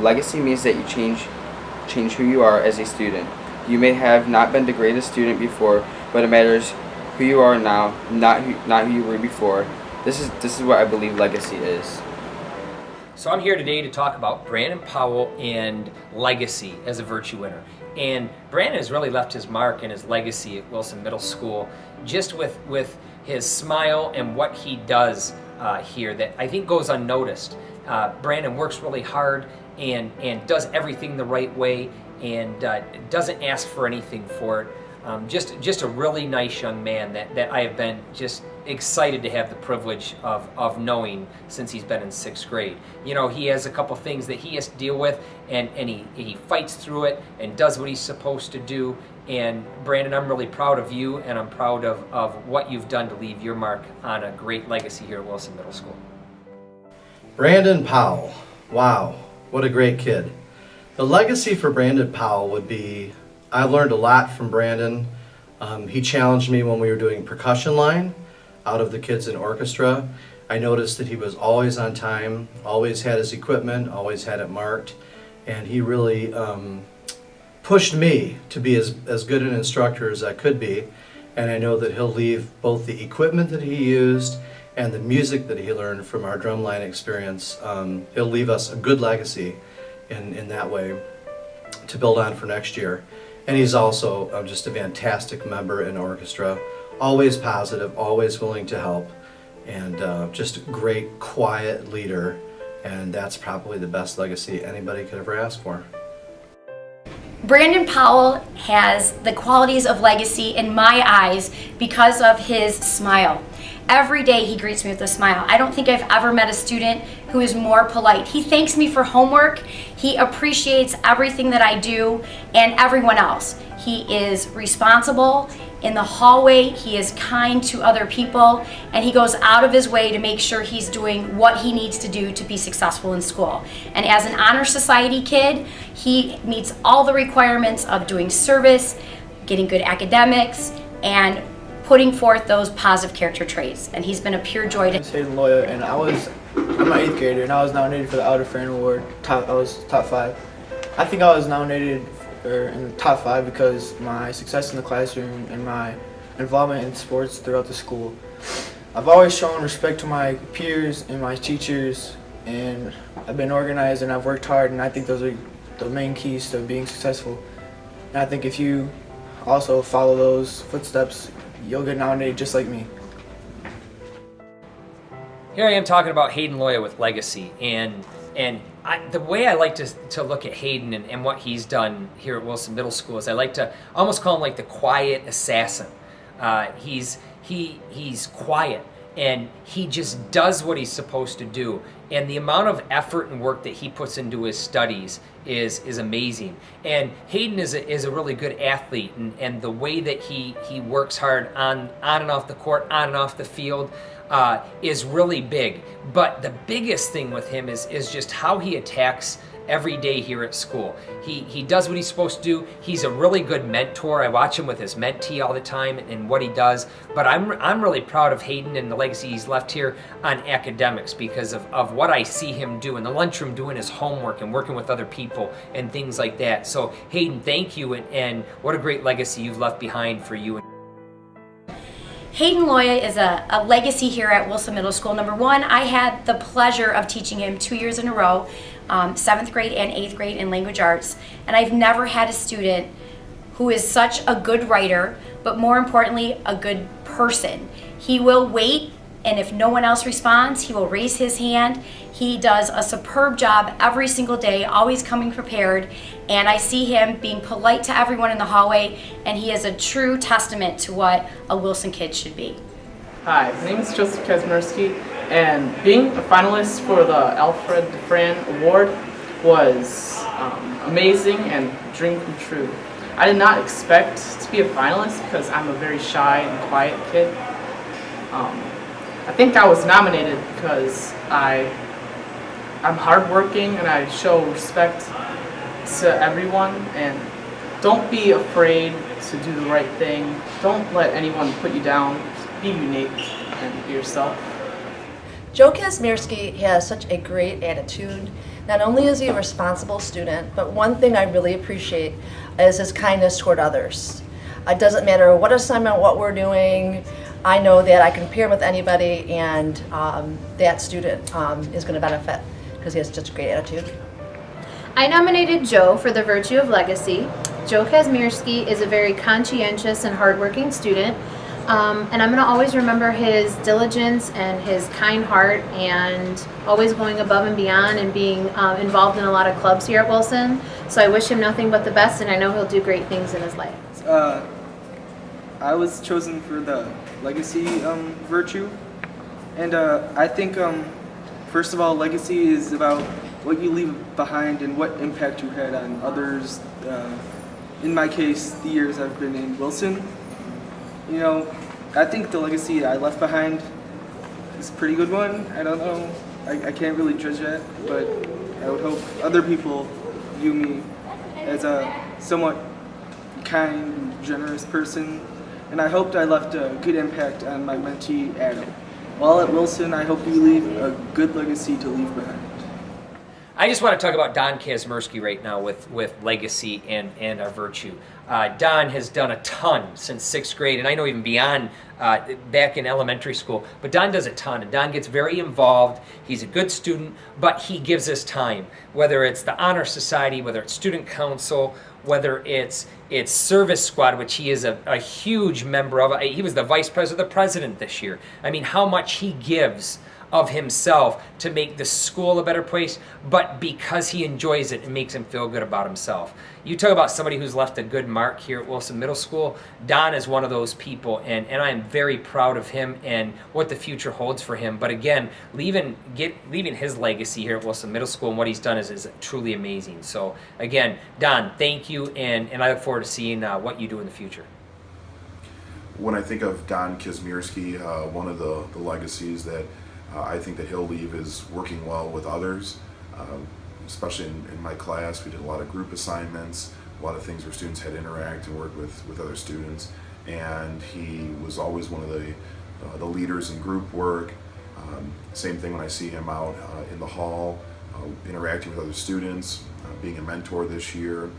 Legacy means that you change who you are as a student. You may have not been the greatest student before, but it matters who you are now, not who you were before. This is what I believe legacy is. So I'm here today to talk about Brandon Powell and legacy as a virtue winner. And Brandon has really left his mark and his legacy at Wilson Middle School just with his smile and what he does here that I think goes unnoticed. Brandon works really hard and does everything the right way and doesn't ask for anything for it. Just a really nice young man that I have been just excited to have the privilege of knowing since he's been in 6th grade. You know, he has a couple things that he has to deal with and he fights through it and does what he's supposed to do. And Brandon, I'm really proud of you and I'm proud of what you've done to leave your mark on a great legacy here at Wilson Middle School. Brandon Powell, wow, what a great kid. The legacy for Brandon Powell would be, I learned a lot from Brandon. He challenged me when we were doing percussion line out of the kids in orchestra. I noticed that he was always on time, always had his equipment, always had it marked, and he really pushed me to be as good an instructor as I could be. And I know that he'll leave both the equipment that he used and the music that he learned from our drumline experience. He'll leave us a good legacy in that way to build on for next year. And he's also just a fantastic member in orchestra, always positive, always willing to help, and just a great, quiet leader. And that's probably the best legacy anybody could ever ask for. Brandon Powell has the qualities of legacy in my eyes because of his smile. Every day he greets me with a smile. I don't think I've ever met a student who is more polite. He thanks me for homework. He appreciates everything that I do and everyone else. He is responsible in the hallway. He is kind to other people, and he goes out of his way to make sure he's doing what he needs to do to be successful in school. And as an honor society kid, he meets all the requirements of doing service, getting good academics, and putting forth those positive character traits. And he's been a pure joy to. I'm Hayden Loya, and I'm an 8th grader, and I was nominated for the Outer Friend Award. I was top 5. I think I was nominated in the top 5 because my success in the classroom and my involvement in sports throughout the school. I've always shown respect to my peers and my teachers, and I've been organized and I've worked hard, and I think those are the main keys to being successful. And I think if you also follow those footsteps, you'll get nominated just like me. Here I am talking about Hayden Loya with legacy, and the way I like to look at Hayden and what he's done here at Wilson Middle School is I like to almost call him like the quiet assassin. He's quiet and he just does what he's supposed to do, and the amount of effort and work that he puts into his studies is amazing. And Hayden is a really good athlete, and the way that he works hard on and off the court, on and off the field, is really big. But the biggest thing with him is just how he attacks every day here at school. He does what he's supposed to do. He's a really good mentor. I watch him with his mentee all the time and what he does. But I'm really proud of Hayden and the legacy he's left here on academics because of what I see him do in the lunchroom, doing his homework and working with other people and things like that. So Hayden, thank you, and what a great legacy you've left behind for you. Hayden Loya is a legacy here at Wilson Middle School. Number one, I had the pleasure of teaching him 2 years in a row, 7th grade and 8th grade in language arts. And I've never had a student who is such a good writer, but more importantly, a good person. He will wait, and if no one else responds, he will raise his hand. He does a superb job every single day, always coming prepared, and I see him being polite to everyone in the hallway, and he is a true testament to what a Wilson kid should be. Hi, my name is Joseph Kazmersky, and being a finalist for the Alfred Dufran Award was amazing and a dream come true. I did not expect to be a finalist because I'm a very shy and quiet kid. I think I was nominated because I'm hardworking and I show respect to everyone, and don't be afraid to do the right thing. Don't let anyone put you down. Be unique and be yourself. Joe Kazmersky has such a great attitude Not only is he a responsible student, but one thing I really appreciate is his kindness toward others. It doesn't matter what assignment, what we're doing, I know that I can pair him with anybody, and that student is going to benefit because he has such a great attitude. I nominated Joe for the virtue of legacy. Joe Kazmierski is a very conscientious and hardworking student, and I'm going to always remember his diligence and his kind heart and always going above and beyond and being involved in a lot of clubs here at Wilson. So I wish him nothing but the best, and I know he'll do great things in his life. I was chosen for the legacy virtue, and I think first of all, legacy is about what you leave behind and what impact you had on others. In my case, the years I've been in Wilson, you know, I think the legacy I left behind is a pretty good one. I don't know, I can't really judge that, but I would hope other people view me as a somewhat kind and generous person, and I hoped I left a good impact on my mentee, Adam. While at Wilson, I hope you leave a good legacy to leave behind. I just want to talk about Don Kazmierski right now with legacy and our virtue. Don has done a ton since 6th grade, and I know even beyond back in elementary school, but Don does a ton, and Don gets very involved. He's a good student, but he gives us time, whether it's the Honor Society, whether it's student council, whether it's service squad, which he is a huge member of. He was the vice president of the president this year. I mean, how much he gives of himself to make the school a better place, but because he enjoys it, it makes him feel good about himself. You talk about somebody who's left a good mark here at Wilson Middle School. Don is one of those people, and I'm very proud of him and what the future holds for him. But again, leaving his legacy here at Wilson Middle School and what he's done is truly amazing. So again, Don, thank you, and I look forward to seeing what you do in the future. When I think of Don Kazmierski, one of the legacies that I think that he'll leave is working well with others, especially in my class. We did a lot of group assignments, a lot of things where students had to interact and work with other students, and he was always one of the leaders in group work. Same thing when I see him out in the hall, interacting with other students, being a mentor this year.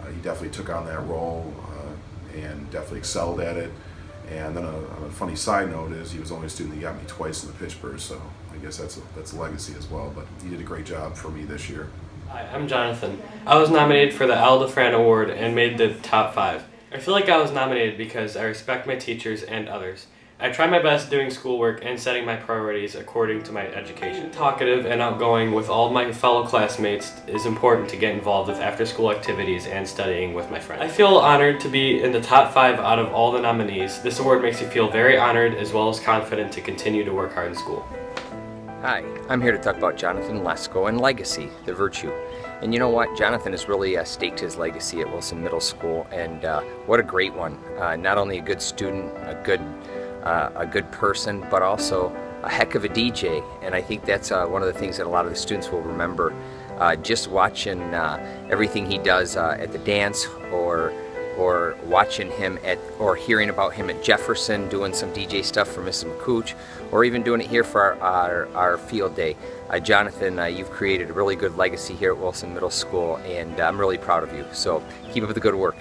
He definitely took on that role and definitely excelled at it. And then a funny side note is he was only a student that got me twice in the pitch burst, so I guess that's a legacy as well. But he did a great job for me this year. Hi, I'm Jonathan. I was nominated for the Al DeFran Award and made the top 5. I feel like I was nominated because I respect my teachers and others. I try my best doing schoolwork and setting my priorities according to my education. Talkative and outgoing with all my fellow classmates is important to get involved with after-school activities and studying with my friends. I feel honored to be in the top 5 out of all the nominees. This award makes me feel very honored as well as confident to continue to work hard in school. Hi, I'm here to talk about Jonathan Lesko and legacy, the virtue. And you know what? Jonathan has really staked his legacy at Wilson Middle School, and what a great one. Not only a good student, a good person, but also a heck of a DJ. And I think that's one of the things that a lot of the students will remember. Just watching everything he does at the dance, or watching him or hearing about him at Jefferson doing some DJ stuff for Mrs. McCooch, or even doing it here for our field day. Jonathan, you've created a really good legacy here at Wilson Middle School, and I'm really proud of you. So keep up the good work.